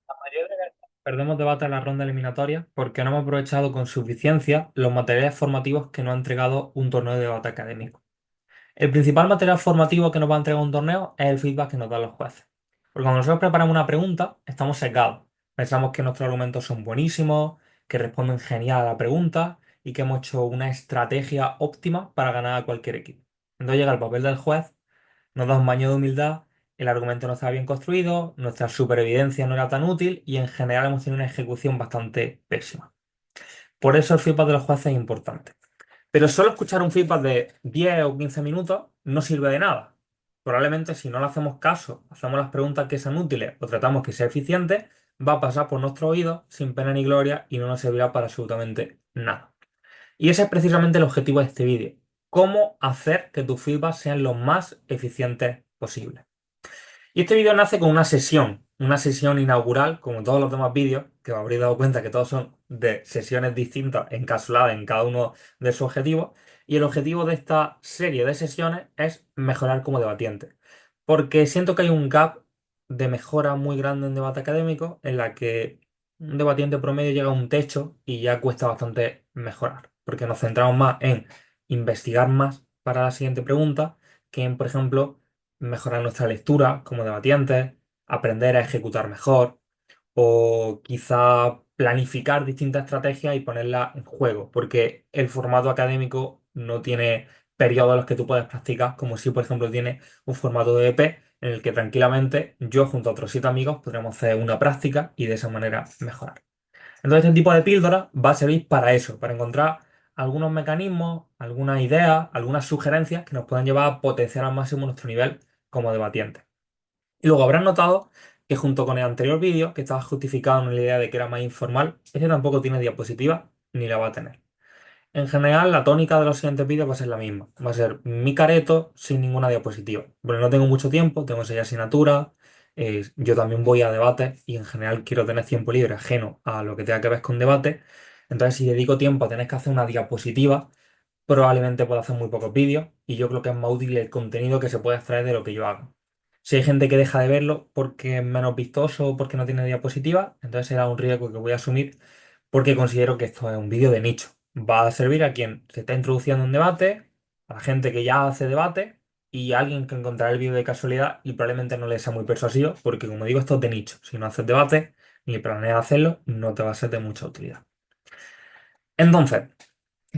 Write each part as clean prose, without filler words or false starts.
La mayoría de veces perdemos debate en la ronda eliminatoria porque no hemos aprovechado con suficiencia los materiales formativos que nos ha entregado un torneo de debate académico. El principal material formativo que nos va a entregar un torneo es el feedback que nos dan los jueces. Porque cuando nosotros preparamos una pregunta, estamos sesgados. Pensamos que nuestros argumentos son buenísimos, que responden genial a la pregunta y que hemos hecho una estrategia óptima para ganar a cualquier equipo. Cuando llega el papel del juez, nos da un baño de humildad, el argumento no estaba bien construido, nuestra superevidencia no era tan útil y en general hemos tenido una ejecución bastante pésima. Por eso el feedback de los jueces es importante. Pero solo escuchar un feedback de 10 o 15 minutos no sirve de nada. Probablemente si no le hacemos caso, hacemos las preguntas que sean útiles o tratamos que sea eficiente, va a pasar por nuestro oído sin pena ni gloria y no nos servirá para absolutamente nada. Y ese es precisamente el objetivo de este vídeo. Cómo hacer que tus feedbacks sean lo más eficientes posible. Y este vídeo nace con una sesión inaugural, como todos los demás vídeos, que os habréis dado cuenta que todos son de sesiones distintas, encapsuladas en cada uno de sus objetivos. Y el objetivo de esta serie de sesiones es mejorar como debatiente. Porque siento que hay un gap de mejora muy grande en debate académico, en la que un debatiente promedio llega a un techo y ya cuesta bastante mejorar. Porque nos centramos más en investigar más para la siguiente pregunta que en, por ejemplo, mejorar nuestra lectura como debatientes, aprender a ejecutar mejor o quizá planificar distintas estrategias y ponerlas en juego, porque el formato académico no tiene periodos en los que tú puedes practicar, como si por ejemplo tiene un formato de EP en el que tranquilamente yo junto a otros 7 amigos podremos hacer una práctica y de esa manera mejorar. Entonces, este tipo de píldora va a servir para eso, para encontrar algunos mecanismos, algunas ideas, algunas sugerencias que nos puedan llevar a potenciar al máximo nuestro nivel como debatientes. Y luego habrán notado que junto con el anterior vídeo, que estaba justificado en la idea de que era más informal, este tampoco tiene diapositiva ni la va a tener. En general, la tónica de los siguientes vídeos va a ser la misma. Va a ser mi careto sin ninguna diapositiva. Porque no tengo mucho tiempo, tengo 6 asignaturas, yo también voy a debate y en general quiero tener tiempo libre ajeno a lo que tenga que ver con debate. Entonces, si dedico tiempo a tener que hacer una diapositiva, probablemente pueda hacer muy pocos vídeos y yo creo que es más útil el contenido que se puede extraer de lo que yo hago. Si hay gente que deja de verlo porque es menos vistoso o porque no tiene diapositiva, entonces será un riesgo que voy a asumir porque considero que esto es un vídeo de nicho. Va a servir a quien se está introduciendo en debate, a la gente que ya hace debate y a alguien que encontrará el vídeo de casualidad y probablemente no le sea muy persuasivo porque, como digo, esto es de nicho. Si no haces debate ni planeas hacerlo, no te va a ser de mucha utilidad. Entonces,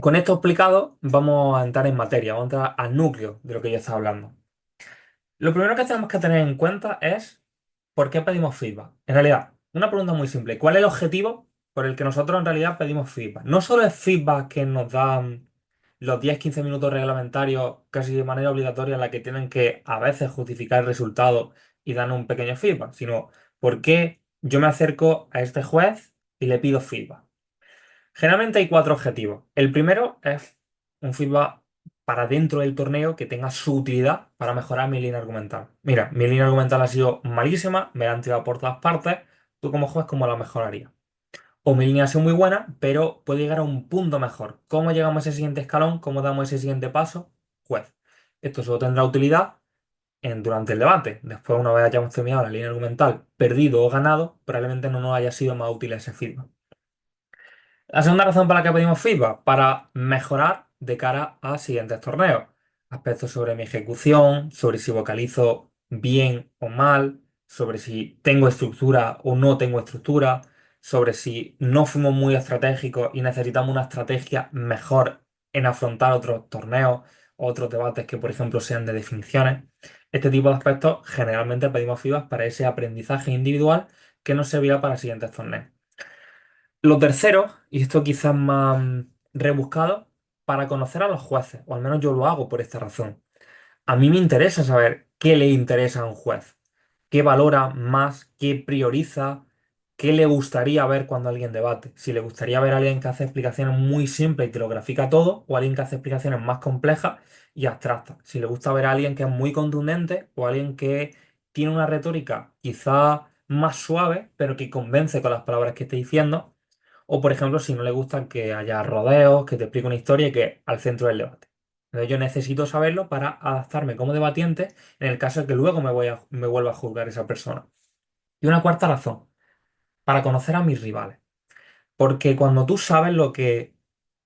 con esto explicado, vamos a entrar en materia, vamos a entrar al núcleo de lo que yo estaba hablando. Lo primero que tenemos que tener en cuenta es por qué pedimos feedback. En realidad, una pregunta muy simple. ¿Cuál es el objetivo por el que nosotros en realidad pedimos feedback? No solo es feedback que nos dan los 10-15 minutos reglamentarios casi de manera obligatoria en la que tienen que a veces justificar el resultado y dar un pequeño feedback, sino por qué yo me acerco a este juez y le pido feedback. Generalmente hay 4 objetivos. El primero es un feedback para dentro del torneo que tenga su utilidad para mejorar mi línea argumental. Mira, mi línea argumental ha sido malísima, me la han tirado por todas partes. Tú como juez, ¿cómo la mejorarías? O mi línea ha sido muy buena, pero puede llegar a un punto mejor. ¿Cómo llegamos a ese siguiente escalón? ¿Cómo damos ese siguiente paso? Juez. Esto solo tendrá utilidad durante el debate. Después, una vez hayamos terminado la línea argumental, perdido o ganado, probablemente no nos haya sido más útil ese feedback. La segunda razón para la que pedimos feedback, para mejorar de cara a siguientes torneos. Aspectos sobre mi ejecución, sobre si vocalizo bien o mal, sobre si tengo estructura o no tengo estructura, sobre si no fuimos muy estratégicos y necesitamos una estrategia mejor en afrontar otros torneos o otros debates que, por ejemplo, sean de definiciones. Este tipo de aspectos generalmente pedimos feedback para ese aprendizaje individual que nos servirá para siguientes torneos. Lo tercero, y esto quizás más rebuscado, para conocer a los jueces, o al menos yo lo hago por esta razón. A mí me interesa saber qué le interesa a un juez, qué valora más, qué prioriza, qué le gustaría ver cuando alguien debate. Si le gustaría ver a alguien que hace explicaciones muy simples y te lo grafica todo, o alguien que hace explicaciones más complejas y abstractas. Si le gusta ver a alguien que es muy contundente o alguien que tiene una retórica quizá más suave, pero que convence con las palabras que está diciendo. O, por ejemplo, si no le gusta que haya rodeos, que te explique una historia y que al centro del debate. Entonces yo necesito saberlo para adaptarme como debatiente en el caso de que luego me vuelva a juzgar esa persona. Y una cuarta razón. para conocer a mis rivales. Porque cuando tú sabes lo que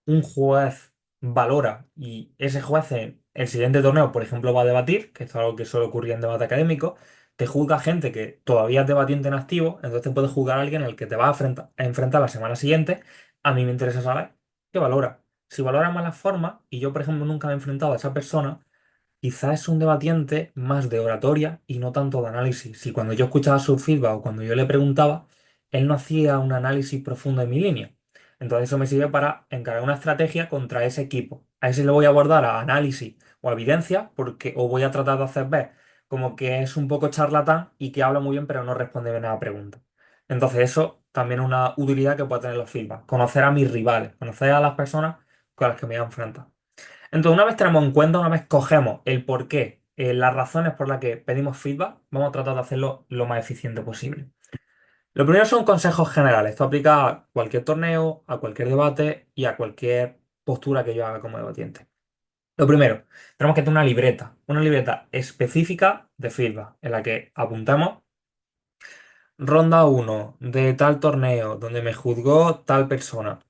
un juez valora y ese juez en el siguiente torneo, por ejemplo, va a debatir, que esto es algo que suele ocurrir en debate académico, te juzga gente que todavía es debatiente en activo, entonces te puede juzgar a alguien al que te va a enfrentar la semana siguiente. A mí me interesa saber qué valora. Si valora malas formas, y yo, por ejemplo, nunca me he enfrentado a esa persona, quizás es un debatiente más de oratoria y no tanto de análisis. Si cuando yo escuchaba su feedback o cuando yo le preguntaba, él no hacía un análisis profundo de mi línea. Entonces eso me sirve para encarar una estrategia contra ese equipo. A ese le voy a abordar a análisis o a evidencia porque o voy a tratar de hacer ver como que es un poco charlatán y que habla muy bien pero no responde bien a la pregunta. Entonces eso también es una utilidad que puede tener los feedback. Conocer a mis rivales, conocer a las personas con las que me voy a enfrentar. Entonces, una vez tenemos en cuenta, una vez cogemos el porqué, las razones por las que pedimos feedback, vamos a tratar de hacerlo lo más eficiente posible. Lo primero son consejos generales. Esto aplica a cualquier torneo, a cualquier debate y a cualquier postura que yo haga como debatiente. Lo primero, tenemos que tener una libreta específica de feedback, en la que apuntamos ronda uno de tal torneo donde me juzgó tal persona.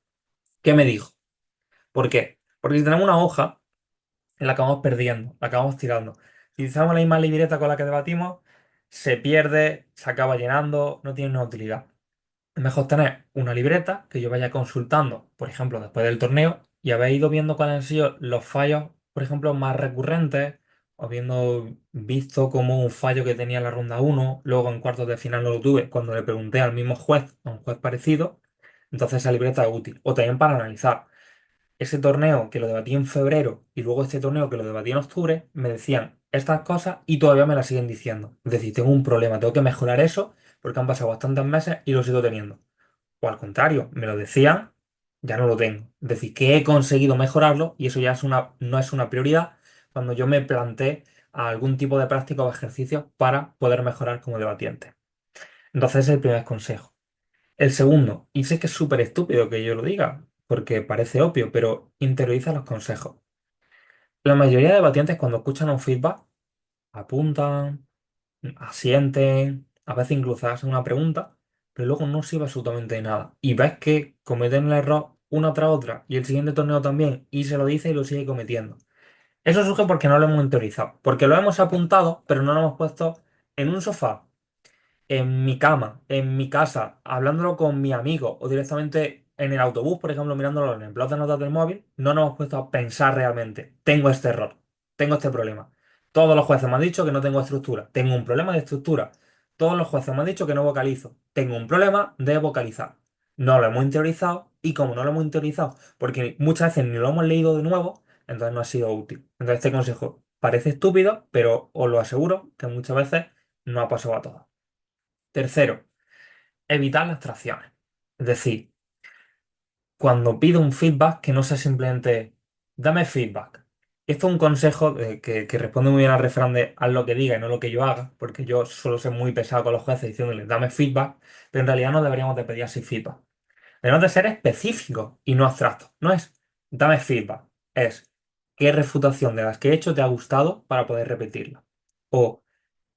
¿Qué me dijo? ¿Por qué? Porque si tenemos una hoja la acabamos perdiendo, la acabamos tirando. Si utilizamos la misma libreta con la que debatimos, se pierde, se acaba llenando, no tiene una utilidad. Es mejor tener una libreta que yo vaya consultando, por ejemplo, después del torneo, y haber ido viendo cuáles han sido los fallos, por ejemplo, más recurrentes, o viendo visto como un fallo que tenía en la ronda uno luego en cuartos de final no lo tuve, cuando le pregunté al mismo juez, a un juez parecido, entonces esa libreta es útil. O también para analizar ese torneo que lo debatí en febrero y luego este torneo que lo debatí en octubre, me decían estas cosas y todavía me las siguen diciendo. Es decir, tengo un problema, tengo que mejorar eso porque han pasado bastantes meses y lo sigo teniendo. O al contrario, me lo decían, ya no lo tengo. Es decir, que he conseguido mejorarlo y eso ya no es una prioridad cuando yo me planteé algún tipo de práctica o ejercicio para poder mejorar como debatiente. Entonces, ese es el primer consejo. El segundo, y sé que es súper estúpido que yo lo diga, porque parece obvio, pero interioriza los consejos. La mayoría de debatientes cuando escuchan un feedback apuntan, asienten, a veces incluso hacen una pregunta, pero luego no sirve absolutamente de nada. Y ves que cometen el error una tras otra y el siguiente torneo también, y se lo dice y lo sigue cometiendo. Eso surge porque no lo hemos interiorizado, porque lo hemos apuntado, pero no lo hemos puesto en un sofá en mi cama, en mi casa, hablándolo con mi amigo o directamente en el autobús, por ejemplo, mirándolo en el blog de notas del móvil, no nos hemos puesto a pensar realmente. Tengo este error, tengo este problema. Todos los jueces me han dicho que no tengo estructura, tengo un problema de estructura. Todos los jueces me han dicho que no vocalizo, tengo un problema de vocalizar. No lo hemos interiorizado y como no lo hemos interiorizado, porque muchas veces ni lo hemos leído de nuevo, entonces no ha sido útil. Entonces este consejo parece estúpido, pero os lo aseguro que muchas veces no ha pasado a todos. Tercero, evitar las tracciones. Es decir, cuando pido un feedback, que no sea simplemente dame feedback. Esto es un consejo que responde muy bien al refrán de haz lo que diga y no lo que yo haga, porque yo suelo ser muy pesado con los jueces diciéndoles dame feedback, pero en realidad no deberíamos de pedir así feedback. Debemos de ser específicos y no abstractos. No es dame feedback, es qué refutación de las que he hecho te ha gustado para poder repetirla. O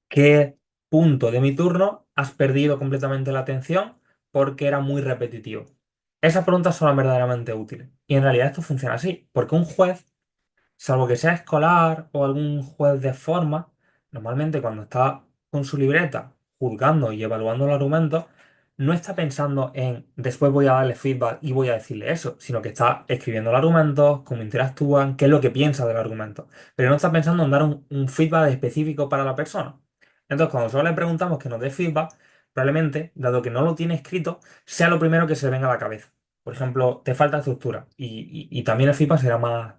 ¿qué punto de mi turno has perdido completamente la atención porque era muy repetitivo? Esas preguntas son las verdaderamente útiles. Y en realidad esto funciona así, porque un juez, salvo que sea escolar o algún juez de forma, normalmente cuando está con su libreta juzgando y evaluando los argumentos, no está pensando en después voy a darle feedback y voy a decirle eso, sino que está escribiendo los argumentos, cómo interactúan, qué es lo que piensa del argumento. Pero no está pensando en dar un feedback específico para la persona. Entonces, cuando solo le preguntamos que nos dé feedback, probablemente, dado que no lo tiene escrito, sea lo primero que se le venga a la cabeza. Por ejemplo, te falta estructura y también el feedback será más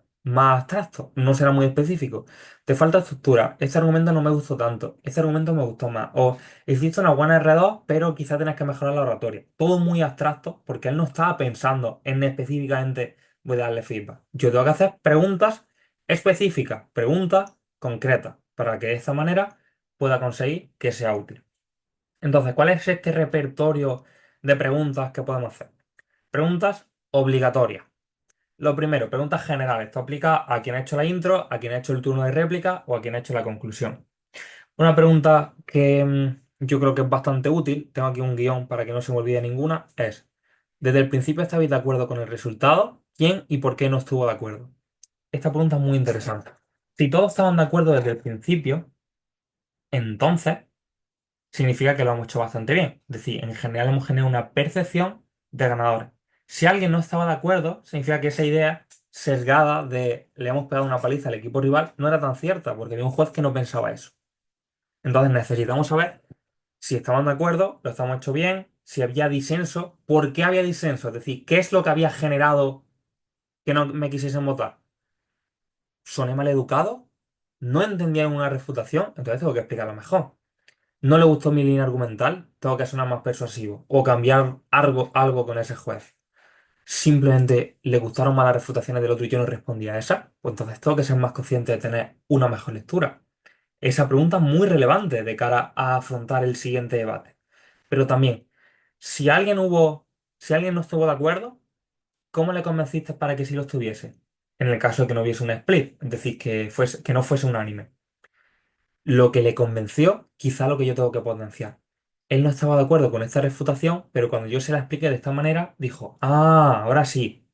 abstracto, no será muy específico. Te falta estructura, este argumento no me gustó tanto, este argumento me gustó más. O hiciste una buena R2, pero quizás tenés que mejorar la oratoria. Todo muy abstracto porque él no estaba pensando en específicamente voy a darle feedback. Yo tengo que hacer preguntas específicas, preguntas concretas, para que de esta manera pueda conseguir que sea útil. Entonces, ¿cuál es este repertorio de preguntas que podemos hacer? Preguntas obligatorias. Lo primero, preguntas generales. Esto aplica a quien ha hecho la intro, a quien ha hecho el turno de réplica o a quien ha hecho la conclusión. Una pregunta que yo creo que es bastante útil, tengo aquí un guión para que no se me olvide ninguna, es, desde el principio estabais de acuerdo con el resultado, ¿quién y por qué no estuvo de acuerdo? Esta pregunta es muy interesante. Si todos estaban de acuerdo desde el principio, entonces significa que lo hemos hecho bastante bien. Es decir, en general hemos generado una percepción de ganadores. Si alguien no estaba de acuerdo, significa que esa idea sesgada de le hemos pegado una paliza al equipo rival no era tan cierta, porque había un juez que no pensaba eso. Entonces necesitamos saber si estaban de acuerdo, lo estamos hecho bien, si había disenso, por qué había disenso, es decir, qué es lo que había generado que no me quisiesen votar. ¿Soné mal educado? ¿No entendían una refutación? Entonces tengo que explicarlo mejor. ¿No le gustó mi línea argumental? Tengo que sonar más persuasivo o cambiar algo con ese juez. Simplemente le gustaron más las refutaciones del otro y yo no respondía a esa. Pues entonces tengo que ser más consciente de tener una mejor lectura. Esa pregunta es muy relevante de cara a afrontar el siguiente debate. Pero también, si alguien hubo, si alguien no estuvo de acuerdo, ¿cómo le convenciste para que sí lo estuviese? En el caso de que no hubiese un split, es decir, que no fuese unánime. Lo que le convenció, quizá lo que yo tengo que potenciar. Él no estaba de acuerdo con esta refutación, pero cuando yo se la expliqué de esta manera, dijo, ah, ahora sí.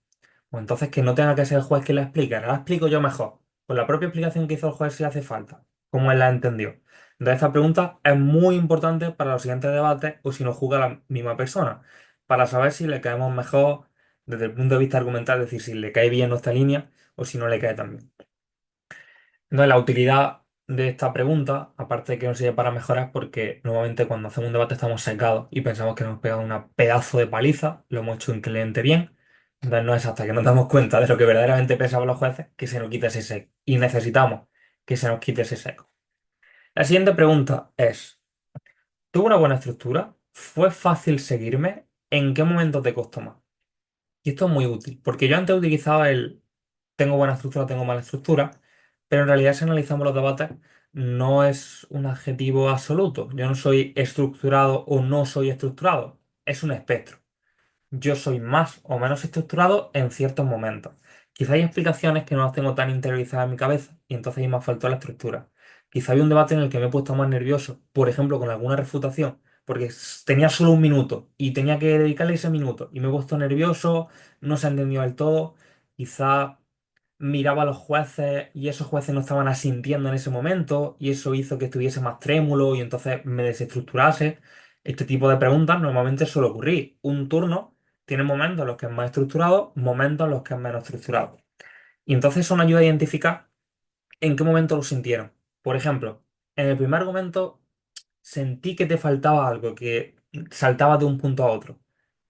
Pues entonces que no tenga que ser el juez quien la explique, ahora la explico yo mejor. Con la propia explicación que hizo el juez si hace falta, como él la entendió. Entonces esta pregunta es muy importante para los siguientes debates o si nos juzga la misma persona, para saber si le caemos mejor desde el punto de vista argumental, es decir, si le cae bien nuestra línea o si no le cae tan bien. Entonces, la utilidad de esta pregunta, aparte de que nos sirve para mejorar, porque normalmente cuando hacemos un debate estamos secados y pensamos que nos hemos pegado una pedazo de paliza, lo hemos hecho increíblemente bien. Entonces, no es hasta que nos damos cuenta de lo que verdaderamente pensaban los jueces que se nos quita ese seco. Y necesitamos que se nos quite ese seco. La siguiente pregunta es: ¿tuvo una buena estructura? ¿Fue fácil seguirme? ¿En qué momento te costó más? Y esto es muy útil, porque yo antes utilizaba el tengo buena estructura, tengo mala estructura, pero en realidad si analizamos los debates no es un adjetivo absoluto. Yo no soy estructurado o no soy estructurado, es un espectro. Yo soy más o menos estructurado en ciertos momentos. Quizá hay explicaciones que no las tengo tan interiorizadas en mi cabeza y entonces ahí me faltó la estructura. Quizá hay un debate en el que me he puesto más nervioso, por ejemplo, con alguna refutación, porque tenía solo un minuto y tenía que dedicarle ese minuto y me he puesto nervioso, no se ha entendido del todo. Quizá miraba a los jueces y esos jueces no estaban asintiendo en ese momento y eso hizo que estuviese más trémulo y entonces me desestructurase. Este tipo de preguntas normalmente suele ocurrir. Un turno tiene momentos en los que es más estructurado, momentos en los que es menos estructurado. Y entonces eso nos ayuda a identificar en qué momento lo sintieron. Por ejemplo, en el primer argumento sentí que te faltaba algo, que saltabas de un punto a otro.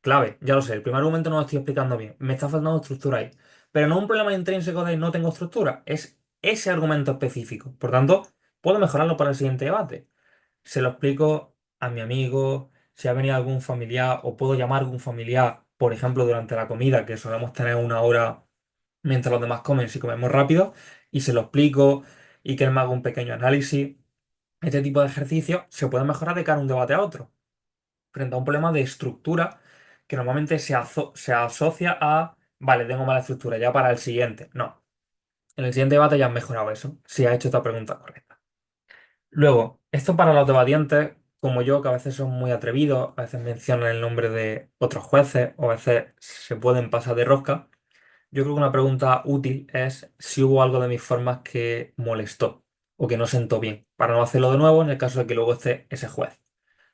Clave, ya lo sé, el primer argumento no lo estoy explicando bien. Me está faltando estructura ahí. Pero no un problema intrínseco de no tengo estructura, es ese argumento específico. Por tanto, puedo mejorarlo para el siguiente debate. Se lo explico a mi amigo, si ha venido algún familiar, o puedo llamar a algún familiar, por ejemplo, durante la comida, que solemos tener una hora mientras los demás comen, si comemos rápido, y se lo explico y que él me haga un pequeño análisis. Este tipo de ejercicios se puede mejorar de cara a un debate a otro, frente a un problema de estructura que normalmente se asocia a, vale, tengo mala estructura, ya para el siguiente. No, en el siguiente debate ya has mejorado eso, si has hecho esta pregunta correcta. Luego, esto para los debatientes, como yo, que a veces son muy atrevidos, a veces mencionan el nombre de otros jueces o a veces se pueden pasar de rosca. Yo creo que una pregunta útil es si hubo algo de mis formas que molestó o que no sentó bien, para no hacerlo de nuevo en el caso de que luego esté ese juez.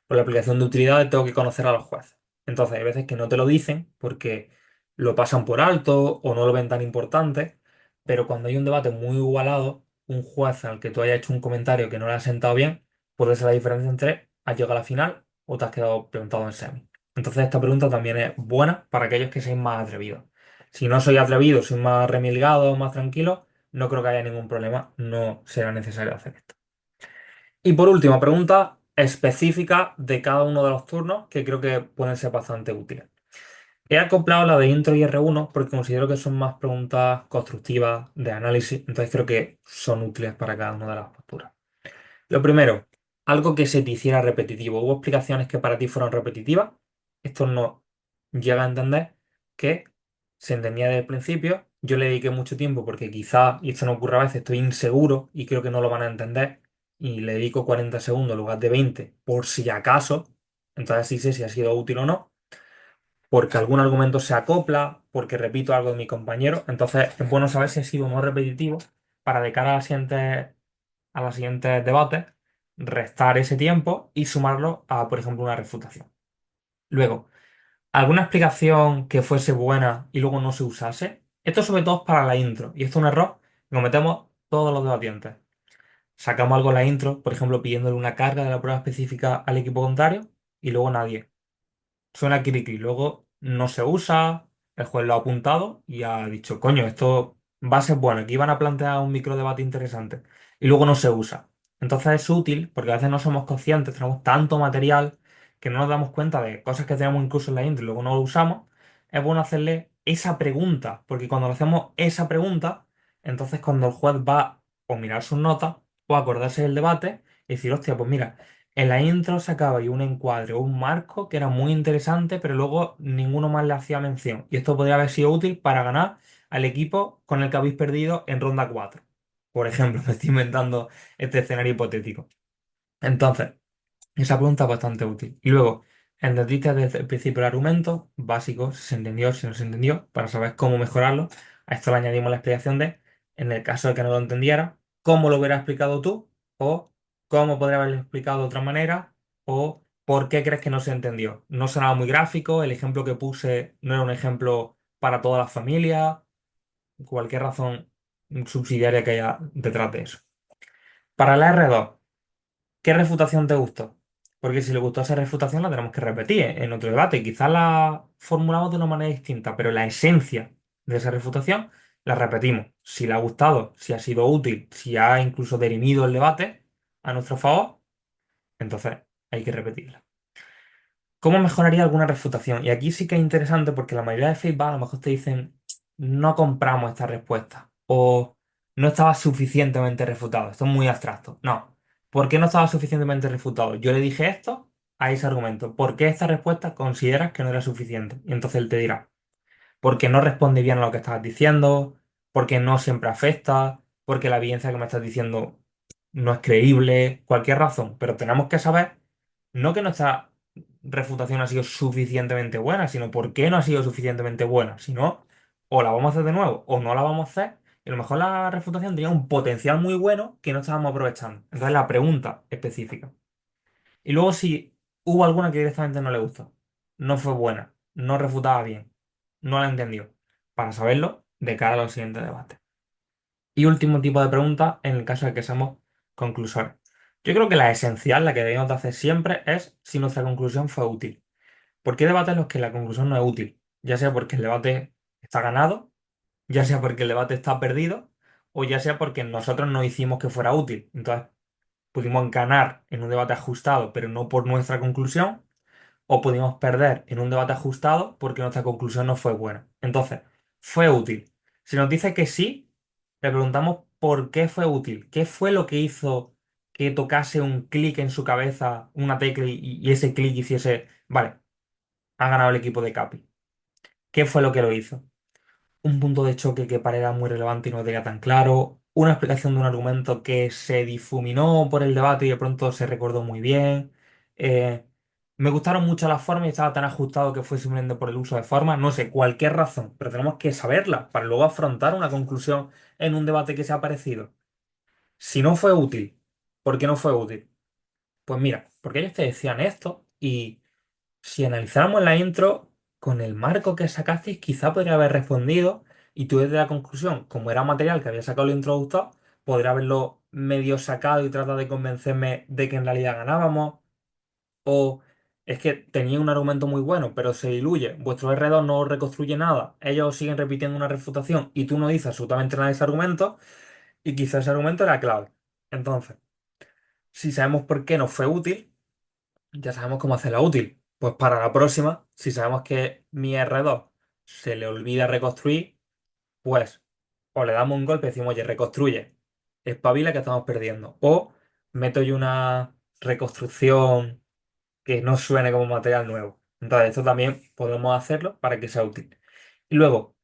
Por la aplicación de utilidades tengo que conocer a los jueces. Entonces hay veces que no te lo dicen porque lo pasan por alto o no lo ven tan importante, pero cuando hay un debate muy igualado, un juez al que tú hayas hecho un comentario que no le ha sentado bien, puede ser la diferencia entre has llegado a la final o te has quedado preguntado en semi. Entonces esta pregunta también es buena para aquellos que sean más atrevidos. Si no soy atrevido, soy más remilgado, más tranquilo, no creo que haya ningún problema, no será necesario hacer esto. Y por último, pregunta específica de cada uno de los turnos que creo que pueden ser bastante útiles. He acoplado la de intro y R1 porque considero que son más preguntas constructivas de análisis, entonces creo que son útiles para cada una de las posturas. Lo primero, algo que se te hiciera repetitivo. ¿Hubo explicaciones que para ti fueron repetitivas? Esto no llega a entender que se entendía desde el principio. Yo le dediqué mucho tiempo porque quizá, y esto no ocurre a veces, estoy inseguro y creo que no lo van a entender y le dedico 40 segundos en lugar de 20 por si acaso, entonces sí sé si ha sido útil o no, porque algún argumento se acopla, porque repito algo de mi compañero, entonces es bueno saber si ha sido o no repetitivo para de cara a los siguientes debates restar ese tiempo y sumarlo a, por ejemplo, una refutación. Luego, alguna explicación que fuese buena y luego no se usase. Esto sobre todo es para la intro, y esto es un error que cometemos todos los debatientes. Sacamos algo en la intro, por ejemplo, pidiéndole una carga de la prueba específica al equipo contrario, y luego nadie. Suena cri luego no se usa, el juez lo ha apuntado y ha dicho, coño, esto va a ser bueno, aquí van a plantear un microdebate interesante, y luego no se usa. Entonces es útil, porque a veces no somos conscientes, tenemos tanto material que no nos damos cuenta de cosas que tenemos incluso en la intro y luego no lo usamos. Es bueno hacerle esa pregunta, porque cuando le hacemos esa pregunta, entonces cuando el juez va o mirar sus notas o acordarse del debate y decir, hostia, pues mira, en la intro sacaba ahí un encuadre o un marco que era muy interesante, pero luego ninguno más le hacía mención. Y esto podría haber sido útil para ganar al equipo con el que habéis perdido en ronda 4. Por ejemplo, me estoy inventando este escenario hipotético. Entonces, esa pregunta es bastante útil. Y luego, entendiste desde el principio el argumento básico, si se entendió, si no se entendió, para saber cómo mejorarlo. A esto le añadimos la explicación de, en el caso de que no lo entendiera, cómo lo hubieras explicado tú, o cómo podría haberlo explicado de otra manera, o por qué crees que no se entendió. No sonaba muy gráfico, el ejemplo que puse no era un ejemplo para toda la familia, cualquier razón subsidiaria que haya detrás de eso. Para la R2. ¿Qué refutación te gustó? Porque si le gustó esa refutación la tenemos que repetir en otro debate. Quizás la formulamos de una manera distinta, pero la esencia de esa refutación la repetimos. Si le ha gustado, si ha sido útil, si ha incluso dirimido el debate a nuestro favor, entonces hay que repetirla. ¿Cómo mejoraría alguna refutación? Y aquí sí que es interesante porque la mayoría de feedback a lo mejor te dicen no compramos esta respuesta o no estaba suficientemente refutado. Esto es muy abstracto. No. ¿Por qué no estaba suficientemente refutado? Yo le dije esto a ese argumento. ¿Por qué esta respuesta consideras que no era suficiente? Y entonces él te dirá, porque no responde bien a lo que estabas diciendo, porque no siempre afecta, porque la evidencia que me estás diciendo no es creíble, cualquier razón. Pero tenemos que saber no que nuestra refutación ha sido suficientemente buena, sino por qué no ha sido suficientemente buena. Si no, o la vamos a hacer de nuevo o no la vamos a hacer. Y a lo mejor la refutación tenía un potencial muy bueno que no estábamos aprovechando. Entonces la pregunta específica. Y luego si hubo alguna que directamente no le gustó, no fue buena, no refutaba bien, no la entendió, para saberlo de cara a los siguientes debates. Y último tipo de pregunta en el caso de que seamos conclusores. Yo creo que la esencial, la que debemos de hacer siempre, es si nuestra conclusión fue útil. ¿Por qué hay debates en los que la conclusión no es útil? Ya sea porque el debate está ganado, ya sea porque el debate está perdido, o ya sea porque nosotros no hicimos que fuera útil. Entonces, pudimos ganar en un debate ajustado, pero no por nuestra conclusión, o pudimos perder en un debate ajustado porque nuestra conclusión no fue buena. Entonces, ¿fue útil? Si nos dice que sí, le preguntamos por qué fue útil, qué fue lo que hizo que tocase un clic en su cabeza, una tecla y ese clic hiciese, vale, ha ganado el equipo de Capi. ¿Qué fue lo que lo hizo? Un punto de choque que para era muy relevante y no tenía tan claro, una explicación de un argumento que se difuminó por el debate y de pronto se recordó muy bien. Me gustaron mucho las formas y estaba tan ajustado que fue simplemente por el uso de formas, no sé, cualquier razón, pero tenemos que saberla para luego afrontar una conclusión en un debate que sea parecido. Si no fue útil, ¿por qué no fue útil? Pues mira, porque ellos te decían esto y si analizáramos la intro, con el marco que sacasteis, quizá podría haber respondido y tú desde la conclusión, como era material que había sacado el introductor, podría haberlo medio sacado y tratado de convencerme de que en realidad ganábamos. O es que tenía un argumento muy bueno, pero se diluye. Vuestro R2 no reconstruye nada. Ellos siguen repitiendo una refutación y tú no dices absolutamente nada de ese argumento y quizá ese argumento era clave. Entonces, si sabemos por qué nos fue útil, ya sabemos cómo hacerla útil. Pues para la próxima, si sabemos que mi R2 se le olvida reconstruir, pues o le damos un golpe y decimos, oye, reconstruye, espabila que estamos perdiendo. O meto yo una reconstrucción que no suene como material nuevo. Entonces, esto también podemos hacerlo para que sea útil. Y luego,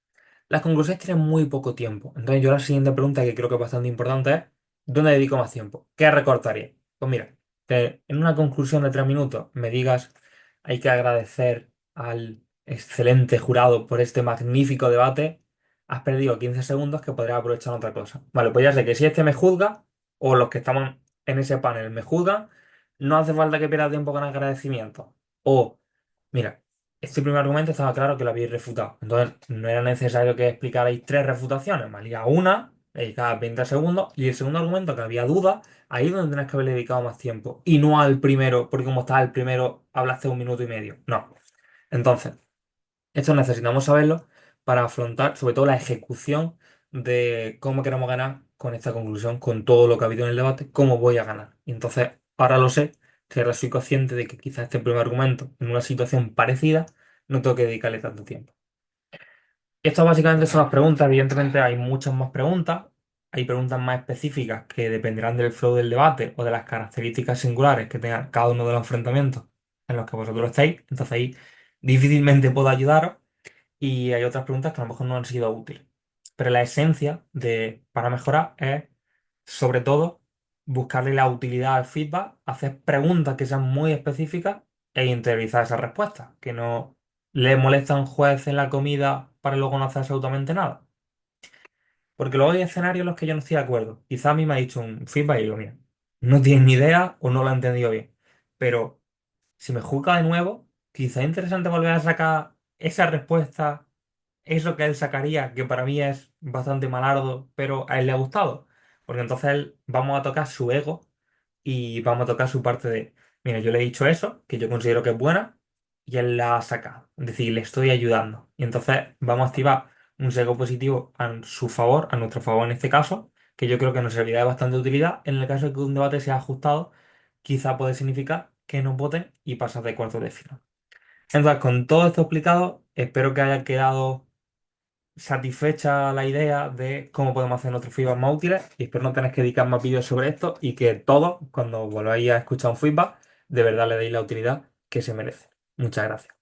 las conclusiones tienen muy poco tiempo. Entonces, yo la siguiente pregunta que creo que es bastante importante es, ¿Dónde dedico más tiempo? ¿Qué recortaría? Pues mira, que en una conclusión de 3 minutos me digas hay que agradecer al excelente jurado por este magnífico debate, has perdido 15 segundos que podrías aprovechar en otra cosa. Vale, pues ya sé que si este me juzga o los que estamos en ese panel me juzgan, no hace falta que pierda tiempo con agradecimiento. O, mira, este primer argumento estaba claro que lo habéis refutado. Entonces, no era necesario que explicarais tres refutaciones. Valía una, dedicada 20 segundos. Y el segundo argumento, que había duda, ahí es donde tenés que haberle dedicado más tiempo. Y no al primero, porque como estaba el primero, hablaste 1 minuto y medio. No. Entonces, esto necesitamos saberlo para afrontar, sobre todo, la ejecución de cómo queremos ganar con esta conclusión, con todo lo que ha habido en el debate, cómo voy a ganar. Y entonces, ahora lo sé, que ahora soy consciente de que quizás este primer argumento, en una situación parecida, no tengo que dedicarle tanto tiempo. Esto básicamente son las preguntas. Evidentemente hay muchas más preguntas. Hay preguntas más específicas que dependerán del flow del debate o de las características singulares que tenga cada uno de los enfrentamientos en los que vosotros estáis. Entonces ahí difícilmente puedo ayudaros y hay otras preguntas que a lo mejor no han sido útiles. Pero la esencia de para mejorar es, sobre todo, buscarle la utilidad al feedback, hacer preguntas que sean muy específicas e interiorizar esas respuestas, que no le molesta a un juez en la comida para luego no hacer absolutamente nada. Porque luego hay escenarios en los que yo no estoy de acuerdo. Quizá a mí me ha dicho un feedback y digo, mira, no tienes ni idea o no lo he entendido bien. Pero si me juzga de nuevo, quizá es interesante volver a sacar esa respuesta, eso que él sacaría, que para mí es bastante malardo, pero a él le ha gustado. Porque entonces vamos a tocar su ego y vamos a tocar su parte de, mira, yo le he dicho eso, que yo considero que es buena, y él la ha sacado. Es decir, le estoy ayudando. Y entonces vamos a activar un sesgo positivo a su favor, a nuestro favor en este caso, que yo creo que nos servirá de bastante utilidad. En el caso de que un debate sea ajustado, quizá puede significar que nos voten y pasar de cuartos de final. Entonces, con todo esto explicado, espero que haya quedado satisfecha la idea de cómo podemos hacer nuestros feedback más útiles y espero no tener que dedicar más vídeos sobre esto y que todos, cuando volváis a escuchar un feedback, de verdad le deis la utilidad que se merece. Muchas gracias.